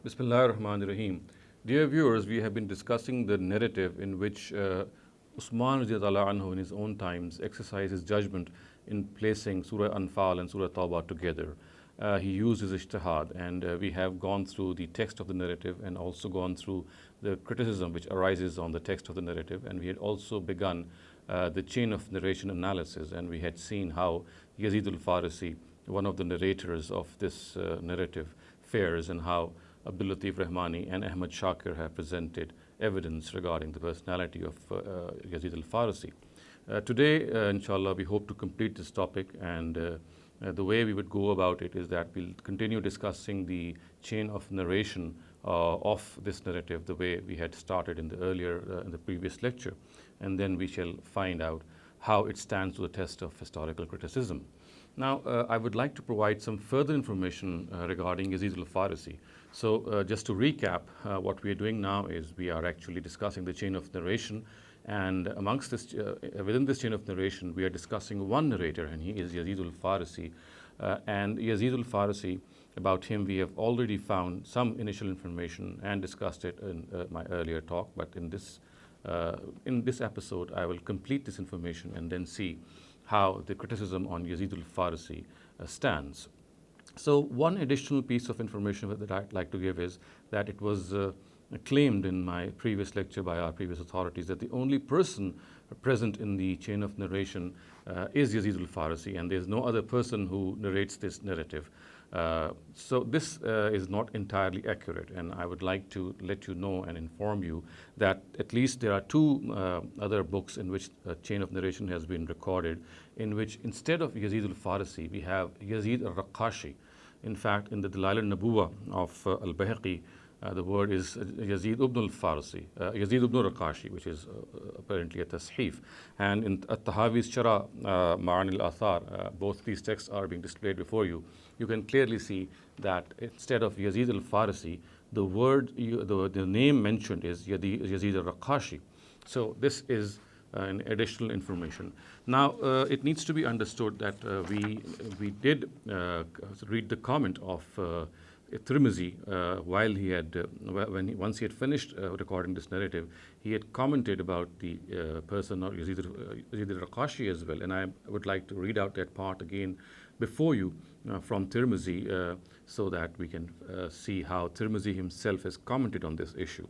Bismillah ar-Rahman ar-Rahim. Dear viewers, we have been discussing the narrative in which Usman radiallahu anhu in his own times exercised his judgment in placing Surah Anfal and Surah Tawbah together. He used his ijtihad, and we have gone through the text of the narrative and also gone through the criticism which arises on the text of the narrative, and we had also begun the chain of narration analysis, and we had seen how Yazid al-Farisi, one of the narrators of this narrative, fares, and how Abdul Latif Rahmani and Ahmed Shakir have presented evidence regarding the personality of Yazid al-Farisi. Today, inshallah, we hope to complete this topic, and the way we would go about it is that we'll continue discussing the chain of narration of this narrative the way we had started in the previous lecture, and then we shall find out how it stands to the test of historical criticism. Now, I would like to provide some further information regarding Yazid al-Farisi. So, just to recap, what we are doing now is we are actually discussing the chain of narration, and amongst this, within this chain of narration, we are discussing one narrator, and he is Yazid al-Farisi. And Yazid al-Farisi, about him, we have already found some initial information and discussed it in my earlier talk. But in this episode, I will complete this information and then see how the criticism on Yazid al-Farisi stands. So one additional piece of information that I'd like to give is that it was claimed in my previous lecture by our previous authorities that the only person present in the chain of narration is Yazid al-Farisi, and there's no other person who narrates this narrative. So this is not entirely accurate, and I would like to let you know and inform you that at least there are two other books in which a chain of narration has been recorded, in which instead of Yazid al-Farisi, we have Yazid al-Raqashi. In fact, in the Dalail al-Nabuwa of Al-Bayhaqi, the word is Yazid ibn al-Farisi, Yazid ibn al-Raqashi, which is apparently a tasheef. And in At-Tahawi's Shara Ma'an al-Athar, both these texts are being displayed before you. You can clearly see that instead of Yazid al-Farisi, the name mentioned is Yazid al-Raqashi. So this is an additional information. Now, it needs to be understood that we did read the comment of Tirmizi while he had, once he had finished recording this narrative, he had commented about the person of Yazid al-Raqashi as well, and I would like to read out that part again before you from Tirmizi so that we can see how Tirmizi himself has commented on this issue.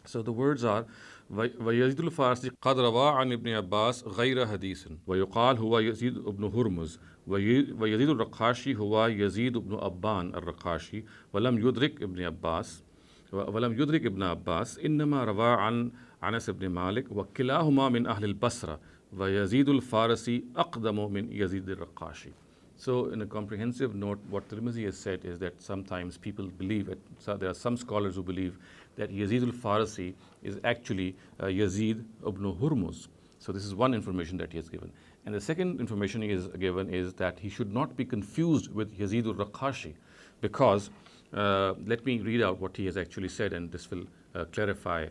So the words are ويزيد الفارسي قد روى عن ابن عباس غير حديث ويقال هو يزيد ابن هرمز ويزيد الرقاشي هو يزيد ابن أبان الرقاشي ولم يدرك ابن عباس إنما روى عن أنس بن مالك وكلاهما من أهل البصرة ويزيد الفارسي أقدم من يزيد الرقاشي. So in a comprehensive note, what Tirmizi has said is that sometimes people believe, there are some scholars who believe that Yazid al-Farisi is actually Yazid ibn Hurmuz. So this is one information that he has given. And the second information he has given is that he should not be confused with Yazid al-Raqashi, because let me read out what he has actually said, and this will clarify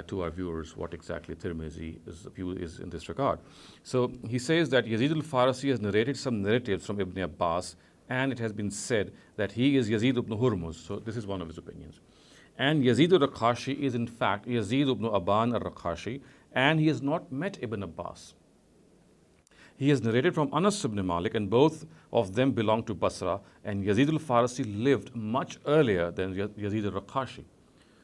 to our viewers what exactly Tirmizi's view is in this regard. So he says that Yazid al-Farisi has narrated some narratives from Ibn Abbas, and it has been said that he is Yazid ibn Hurmuz. So this is one of his opinions. And Yazid al-Raqashi is in fact Yazid ibn Aban al-Raqashi, and he has not met Ibn Abbas. He has narrated from Anas ibn Malik, and both of them belong to Basra, and Yazid al-Farisi lived much earlier than Yazid al-Raqashi.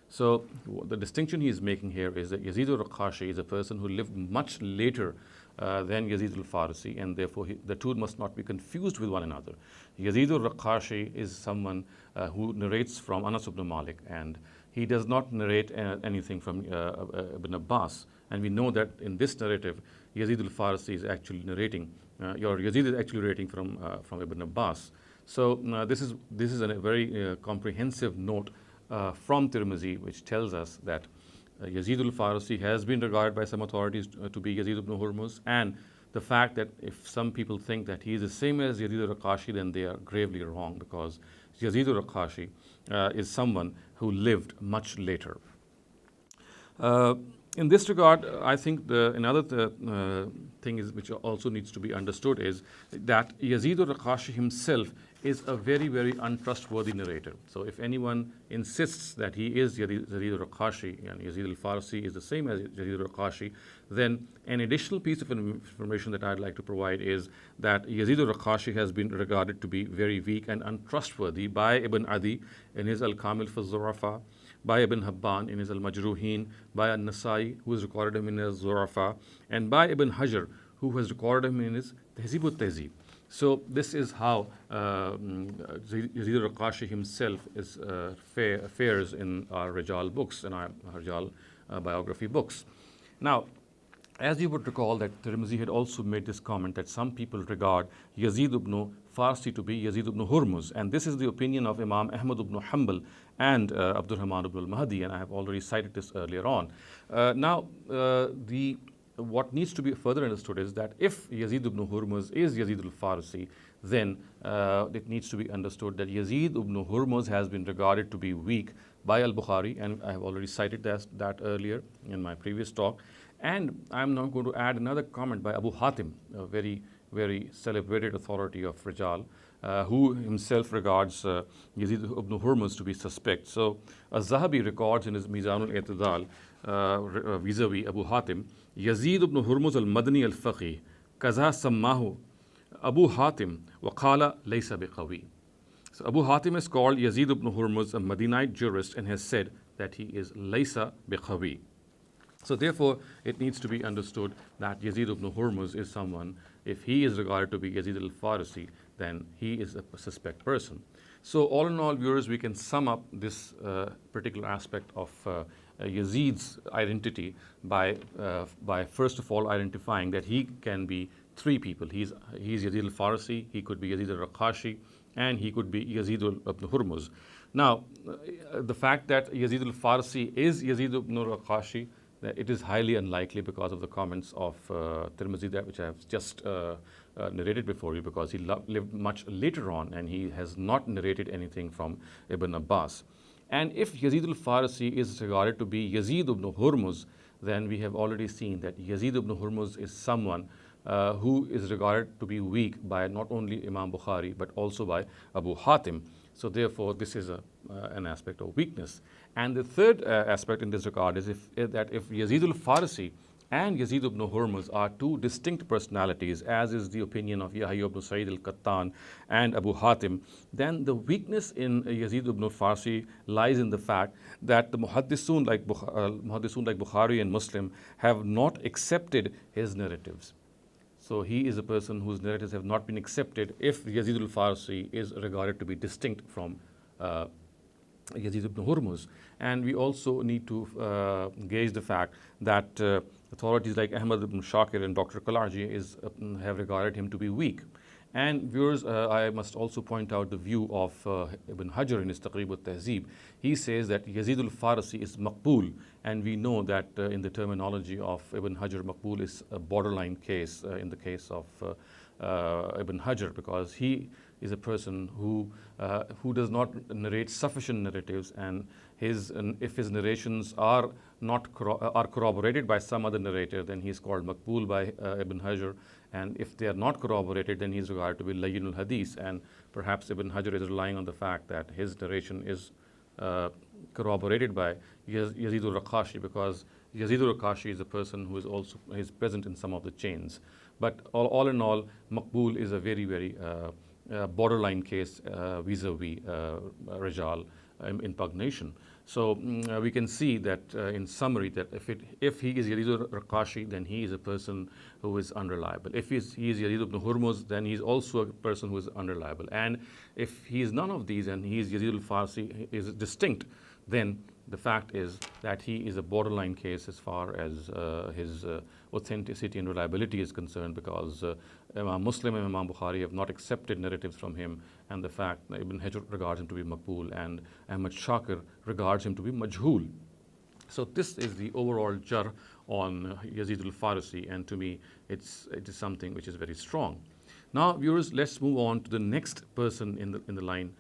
So the distinction he is making here is that Yazid al-Raqashi is a person who lived much later than Yazid al-Farisi, and therefore the two must not be confused with one another. Yazid al-Raqashi is someone who narrates from Anas ibn Malik, and he does not narrate anything from Ibn Abbas. And we know that in this narrative, Yazid al-Farisi is actually narrating, Yazid is actually narrating from Ibn Abbas. So this is a very comprehensive note from Tirmizi, which tells us that Yazid al-Farisi has been regarded by some authorities to be Yazid ibn Hurmuz, and the fact that if some people think that he is the same as Yazid al-Raqashi, then they are gravely wrong, because Yazid al-Raqashi is someone who lived much later. In this regard, I think another thing which also needs to be understood is that Yazid al-Raqashi himself is a very, very untrustworthy narrator. So if anyone insists that he is Yazid al-Raqashi and Yazid al-Farsi is the same as Yazid al-Raqashi, then an additional piece of information that I'd like to provide is that Yazid al-Raqashi has been regarded to be very weak and untrustworthy by Ibn Adi in his Al-Kamil fi Zurafa, by Ibn Habban in his Al-Majruhin, by An-Nasai, who has recorded him in his Zurafa, and by Ibn Hajar, who has recorded him in his Tehzib al-Tehzib. So this is how Yazid al-Raqashi himself is, fares in our Rijal books, in our Rijal biography books. Now, as you would recall that Tirmizi had also made this comment that some people regard Yazid ibn Farsi to be Yazid ibn Hurmuz, and this is the opinion of Imam Ahmed ibn Hanbal and Abdul Rahman ibn al-Mahdi, and I have already cited this earlier on. What needs to be further understood is that if Yazid ibn Hurmuz is Yazid al-Farsi, then it needs to be understood that Yazid ibn Hurmuz has been regarded to be weak by al-Bukhari, and I have already cited that earlier in my previous talk. And I'm now going to add another comment by Abu Hatim, a very, very celebrated authority of Rijal, who himself regards Yazid ibn Hurmuz to be suspect. So, Az-Zahabi records in his Mizan al-I'tidal vis-a-vis Abu Hatim, Yazid ibn Hurmuz al-Madni al-Faqih, kaza sammahu Abu Hatim wa qala laysa biqawi. So Abu Hatim is called Yazid ibn Hurmuz, a Madinite jurist, and has said that he is laysa biqawi. So therefore, it needs to be understood that Yazid ibn Hurmuz is someone, if he is regarded to be Yazid al-Farsi, then he is a suspect person. So all in all, viewers, we can sum up this particular aspect of Yazid's identity by first of all identifying that he can be three people. He's Yazid al-Farsi, he could be Yazid al-Raqashi, and he could be Yazid ibn Hurmuz. Now, the fact that Yazid al-Farsi is Yazid ibn Raqashi, it is highly unlikely because of the comments of Tirmizi, which I have just narrated before you, because he lived much later on and he has not narrated anything from Ibn Abbas. And if Yazid al-Farsi is regarded to be Yazid ibn Hurmuz, then we have already seen that Yazid ibn Hurmuz is someone who is regarded to be weak by not only Imam Bukhari but also by Abu Hatim. So therefore, this is an aspect of weakness. And the third aspect in this regard is if Yazid al-Farsi and Yazid ibn Hurmuz are two distinct personalities, as is the opinion of Yahya ibn Sa'id al-Qattan and Abu Hatim, then the weakness in Yazid ibn Farsi lies in the fact that the muhaddisun like Bukhari and Muslim have not accepted his narratives. So he is a person whose narratives have not been accepted if Yazid al-Farsi is regarded to be distinct from Yazid ibn Hurmuz. And we also need to gauge the fact that authorities like Ahmed ibn Shakir and Dr. Kalaji have regarded him to be weak. And viewers, I must also point out the view of Ibn Hajar in his Taqrib al-Tehzib. He says that Yazid al-Farsi is maqbool, and we know that in the terminology of Ibn Hajar, maqbool is a borderline case in the case of Ibn Hajar, because he is a person who does not narrate sufficient narratives, and if his narrations are corroborated by some other narrator, then he is called maqbool by Ibn Hajar. And if they are not corroborated, then he is regarded to be layyin al-hadith. And perhaps Ibn Hajar is relying on the fact that his narration is corroborated by Yazid al-Raqashi, because Yazid al-Raqashi is a person who is present in some of the chains. But all in all, maqbool is a very, very borderline case vis-a-vis Rijal impugnation. So we can see that in summary that if he is Yazid al-Raqashi, then he is a person who is unreliable. If he is Yazid ibn Hurmuz, then he is also a person who is unreliable. And if he is none of these and he is Yazid al-Farsi, is distinct, then the fact is that he is a borderline case as far as his authenticity and reliability is concerned, because Imam Muslim and Imam Bukhari have not accepted narratives from him, and the fact that Ibn Hajar regards him to be maqbool and Ahmad Shakir regards him to be majhool. So this is the overall jar on Yazid al-Farsi, and to me it is something which is very strong. Now viewers, let's move on to the next person in the line,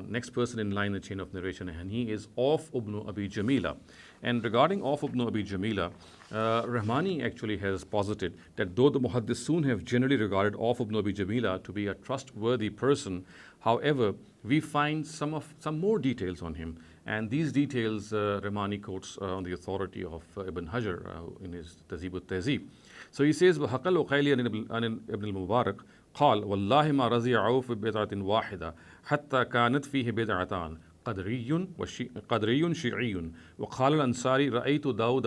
next person in line in the chain of narration, and he is Auf ibn Abi Jamila. And regarding Auf ibn Abi Jamila, Rahmani actually has posited that though the Muhaddisun have generally regarded Auf ibn Abi Jamila to be a trustworthy person, however, we find some more details on him. And these details Rahmani quotes on the authority of Ibn Hajar in his Tazib al-Tazib. So he says, وَحَقَ الْأُقَيْلِ عن ابن المبارك قال والله ما رضي عوف ببدعة واحدة حتى كانت فيه بدعتان قدري شيعي وقال الأنصاري رأيت داود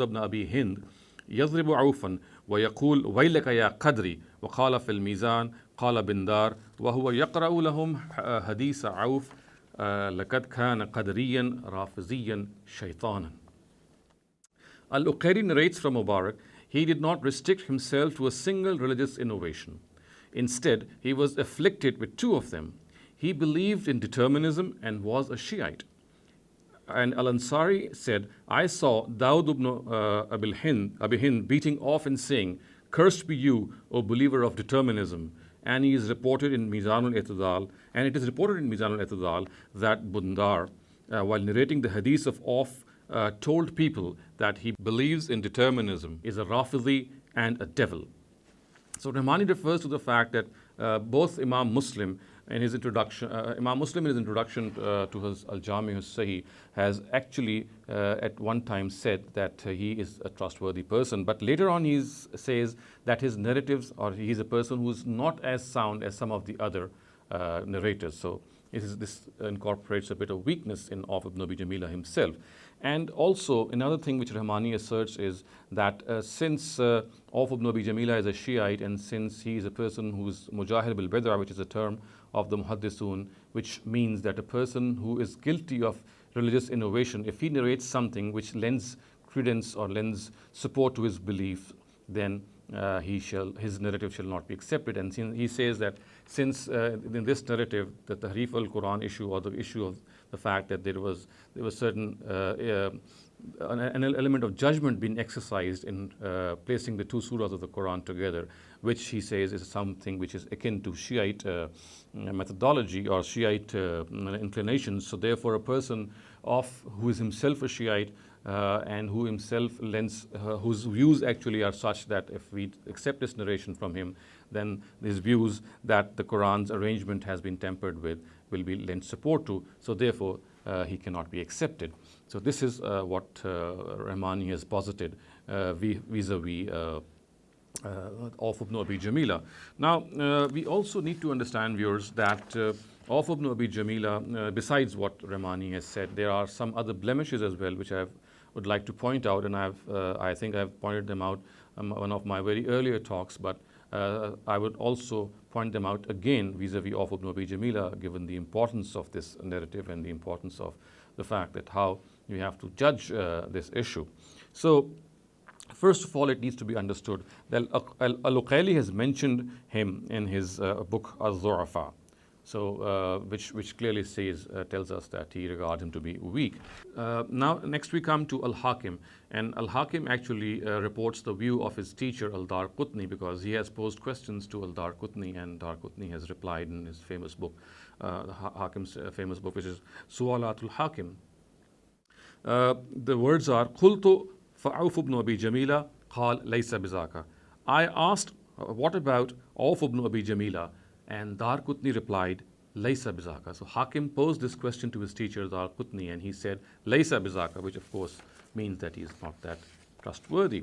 بن أبي هند يضرب عوفا ويقول ويلك يا قدري وقال في الميزان قال بندار وهو يقرأ لهم حديث عوف لقد كان قدريا رافضيا شيطانا. Al-Uqayri narrates from Mubarak, he did not restrict himself to a single religious innovation. Instead, he was afflicted with two of them. He believed in determinism and was a Shiite. And Al-Ansari said, I saw Dawud ibn Abi Hind beating off and saying, cursed be you, O believer of determinism. And he is reported in Mizan al-I'tidal, and it is reported in Mizan al-I'tidal that Bundar, while narrating the hadith of Auf, told people that he believes in determinism, is a Rafidi and a devil. So Rahmani refers to the fact that both Imam Muslim in his introduction to his Al-Jami al-Sahih has actually at one time said that he is a trustworthy person, but later on he says that his narratives, or he is a person who is not as sound as some of the other narrators. So this incorporates a bit of weakness in Auf ibn Abi Jamila himself. And also another thing which Rahmani asserts is that since Auf ibn Abi Jamila is a Shiite, and since he is a person who is mujahid bil bid'ah, which is a term of the Muhaddisun, which means that a person who is guilty of religious innovation, if he narrates something which lends credence or lends support to his belief, then his narrative shall not be accepted. And he says that since in this narrative, the Tahrif al-Quran issue, or the issue of the fact that there was certain an element of judgment being exercised in placing the two surahs of the Quran together, which he says is something which is akin to Shiite methodology or Shiite inclinations. So therefore, a person who is himself a Shiite and who himself lends, whose views actually are such that if we accept this narration from him, then his views that the Quran's arrangement has been tampered with will be lent support to. So therefore, he cannot be accepted. So this is what Rahmani has posited vis-a-vis Auf ibn Abi Jamila. Now, we also need to understand, viewers, that Auf ibn Abi Jamila, besides what Rahmani has said, there are some other blemishes as well, which I would like to point out, and I think I've pointed them out one of my very earlier talks, but I would also point them out again vis-a-vis Auf ibn Abi Jamila, given the importance of this narrative and the importance of the fact that how you have to judge this issue. So, first of all, it needs to be understood that Al-Uqayli has mentioned him in his book Al-Zu'afa, so which clearly tells us that he regards him to be weak. Now, next we come to Al-Hakim, and Al-Hakim actually reports the view of his teacher Al-Darqutni, because he has posed questions to Al-Darqutni, and Darqutni has replied in his famous book, Hakim's famous book, which is Su'alatul Hakim. The words are قُلْتُ فَعَوْفُ ibn Abi Jamila قال ليس بذاك. I asked, what about Auf ibn Abi Jamila? And Darqutni replied, Laysa bizaka. So Hakim posed this question to his teacher Darqutni, and he said, Laysa bizaka, which of course means that he is not that trustworthy.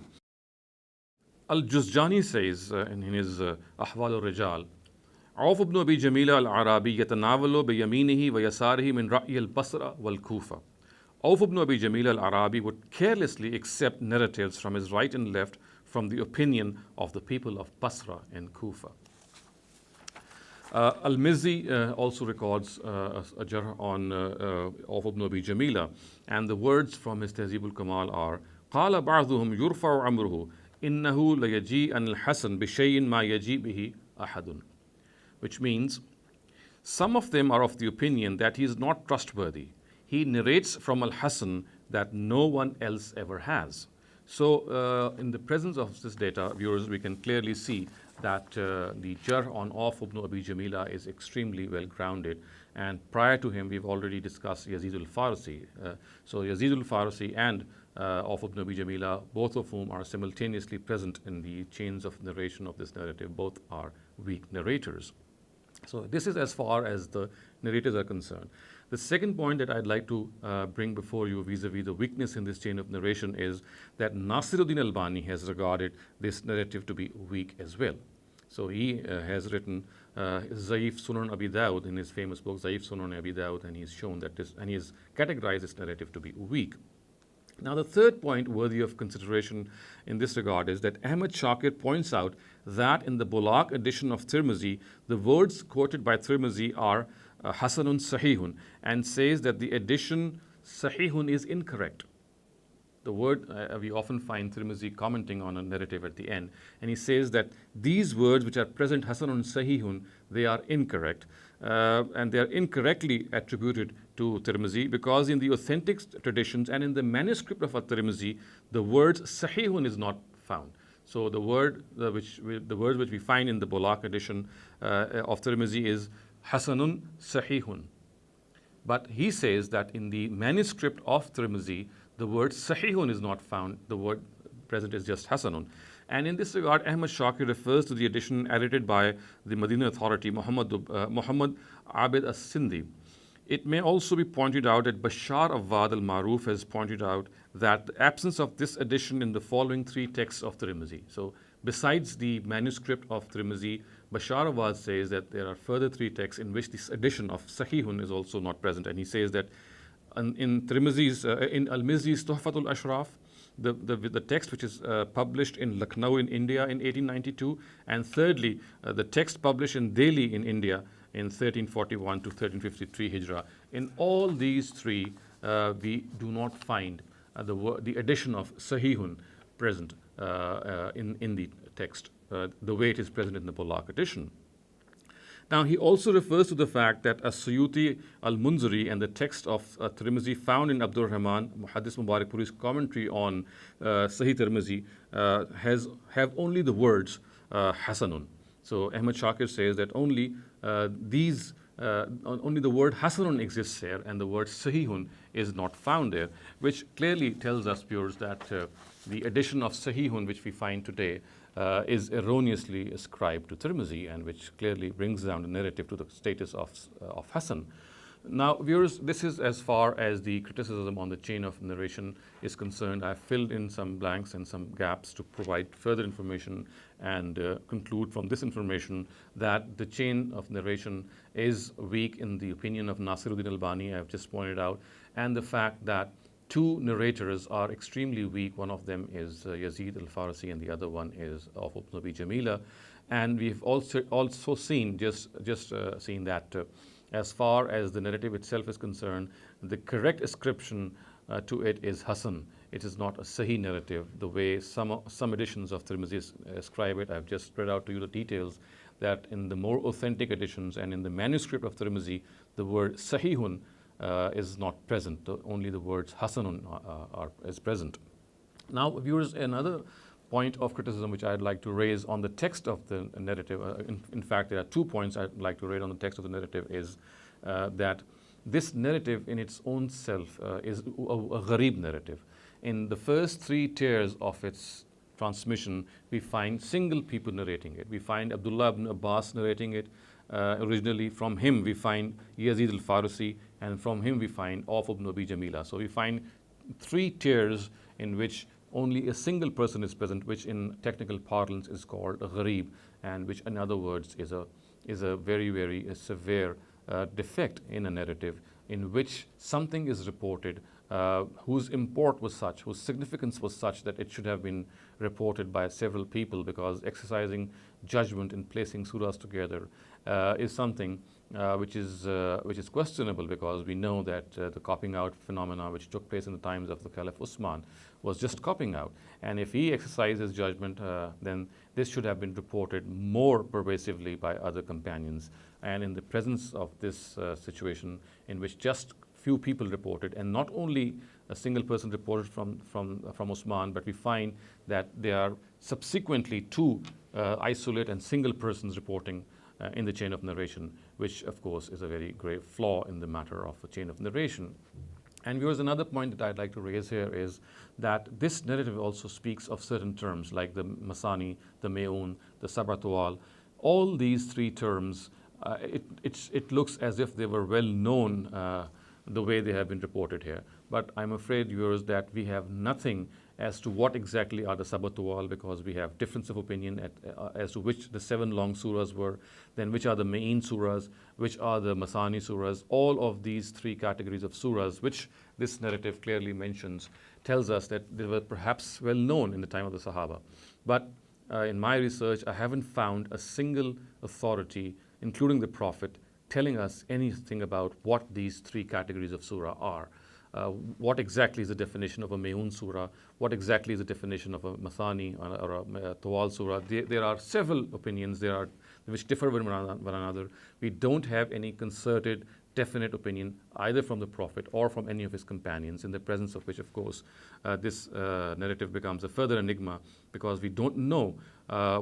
Al-Juzjani says in his Ahwal al-Rijal, Auf ibn Abi Jamila al-Arabi yatanawalo biyaminihi wa yasarihi min ra'i al-Basra wal-Kufa. Auf ibn Abi Jamila al-Arabi would carelessly accept narratives from his right and left from the opinion of the people of Basra and Kufa. Al-Mizzi also records a jarh on Auf ibn Abi Jamila, and the words from his Tahzib al-Kamal are قال بعضهم يرفع أمره إنه ليجيء أن الحسن بشيء ما يجيء به أحد, which means some of them are of the opinion that he is not trustworthy. He narrates from Al-Hasan that no one else ever has. So in the presence of this data, viewers, we can clearly see that the jarh on Auf ibn Abi Jamila is extremely well grounded. And prior to him, we've already discussed Yazid al-Farsi. So Yazid al-Farsi and of Ibn Abi Jamila, both of whom are simultaneously present in the chains of narration of this narrative. Both are weak narrators. So this is as far as the narrators are concerned. The second point that I'd like to bring before you vis-a-vis the weakness in this chain of narration is that Nasiruddin Albani has regarded this narrative to be weak as well. So he has written Zaif Sunan Abi Dawud in his famous book Zaif Sunan Abi Dawud, and he's shown that this, and he has categorized this narrative to be weak. Now, the third point worthy of consideration in this regard is that Ahmed Shakir points out that in the Bulaq edition of Tirmizi, the words quoted by Tirmizi are Hasanun Sahihun, and says that the addition Sahihun is incorrect. The word, we often find Tirmizi commenting on a narrative at the end, and he says that these words which are present, Hasanun Sahihun, they are incorrect, and they are incorrectly attributed to Tirmizi, because in the authentic traditions and in the manuscript of Tirmizi, the word Sahihun is not found. So the word the words which we find in the Bulaq edition of Tirmizi is Hasanun Sahihun. But he says that in the manuscript of Tirmizi, the word Sahihun is not found. The word present is just Hasanun. And in this regard, Ahmad Shakir refers to the edition edited by the Medina authority, Muhammad Abid as-Sindhi. It may also be pointed out that Bashar Awad al-Maruf has pointed out that the absence of this edition in the following three texts of Tirmizi. So besides the manuscript of Tirmizi, Bashar Awad says that there are further three texts in which this edition of Sahihun is also not present. And he says that in Tirmizi's, in Al-Mizzi's Tuhfatul Ashraf, the text which is published in Lucknow in India in 1892, and thirdly, the text published in Delhi in India in 1341 to 1353 Hijrah. In all these three, we do not find the addition of Sahihun present in the text, the way it is present in the Bulaq edition. Now, he also refers to the fact that As-Suyuti al-Munziri and the text of Tirmizi found in Abdur Rahman Muhaddis Mubarakpuri's commentary on Sahih Tirmizi have only the words Hasanun. So Ahmad Shakir says that only only the word Hasanun exists here, and the word Sahihun is not found there, which clearly tells us, viewers, that the addition of Sahihun, which we find today, is erroneously ascribed to Tirmizi, and which clearly brings down the narrative to the status of Hasan. Now, viewers, this is as far as the criticism on the chain of narration is concerned. I've filled in some blanks and some gaps to provide further information and conclude from this information that the chain of narration is weak in the opinion of Nasiruddin Albani, I've just pointed out, and the fact that two narrators are extremely weak. One of them is Yazid al-Farsi, and the other one is of Ibn Abi Jamila. And we've also seen, seen that as far as the narrative itself is concerned, the correct ascription to it is Hasan. It is not a Sahih narrative, the way some editions of Tirmizi ascribe it. I've just spread out to you the details that in the more authentic editions and in the manuscript of Tirmizi, the word Sahihun is not present. Only the words Hasanun is present. Now, viewers, another point of criticism which I'd like to raise on the text of the narrative, in fact, there are 2 points I'd like to raise on the text of the narrative, is that this narrative in its own self is a gharib narrative. In the first 3 tiers of its transmission, we find single people narrating it. We find Abdullah ibn Abbas narrating it originally. From him, we find Yazid al-Farsi, and from him, we find Auf ibn Abi Jamila. So we find 3 tiers in which only a single person is present, which in technical parlance is called a gharib, and which in other words is a very, very severe defect in a narrative in which something is reported whose import was such, whose significance was such that it should have been reported by several people, because exercising judgment in placing surahs together is something which is questionable, because we know that the copying out phenomena which took place in the times of the Caliph Usman was just copying out. And if he exercised his judgment, then this should have been reported more pervasively by other companions. And in the presence of this situation in which just few people reported, and not only a single person reported from Usman, but we find that there are subsequently 2 isolate and single persons reporting in the chain of narration, which of course is a very grave flaw in the matter of a chain of narration. And viewers, another point that I'd like to raise here is that this narrative also speaks of certain terms like the Masani, the Me'un, the Sabatwal. All these three terms, it looks as if they were well known the way they have been reported here. But I'm afraid, viewers, that we have nothing as to what exactly are the Sabatwal, because we have difference of opinion as to which the 7 long surahs were, then which are the Ma'in surahs, which are the Masani surahs. All of these 3 categories of surahs, which this narrative clearly mentions, tells us that they were perhaps well known in the time of the Sahaba. But in my research, I haven't found a single authority, including the Prophet, telling us anything about what these 3 categories of surah are. What exactly is the definition of a Me'un surah? What exactly is the definition of a Mathani or a Tawal surah? There are several opinions which differ from one another. We don't have any concerted, definite opinion either from the Prophet or from any of his companions, in the presence of which, of course, this narrative becomes a further enigma, because we don't know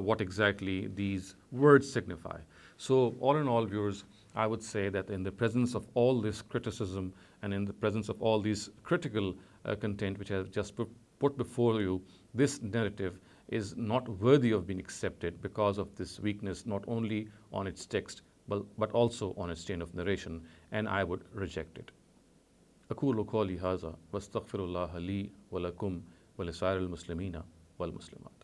what exactly these words signify. So all in all, viewers, I would say that in the presence of all this criticism and in the presence of all these critical content which I have just put before you, this narrative is not worthy of being accepted because of this weakness, not only on its text, but also on its chain of narration, and I would reject it. أقول قولي هذا واستغفر الله لي ولكم ولسائر المسلمين والمسلمات.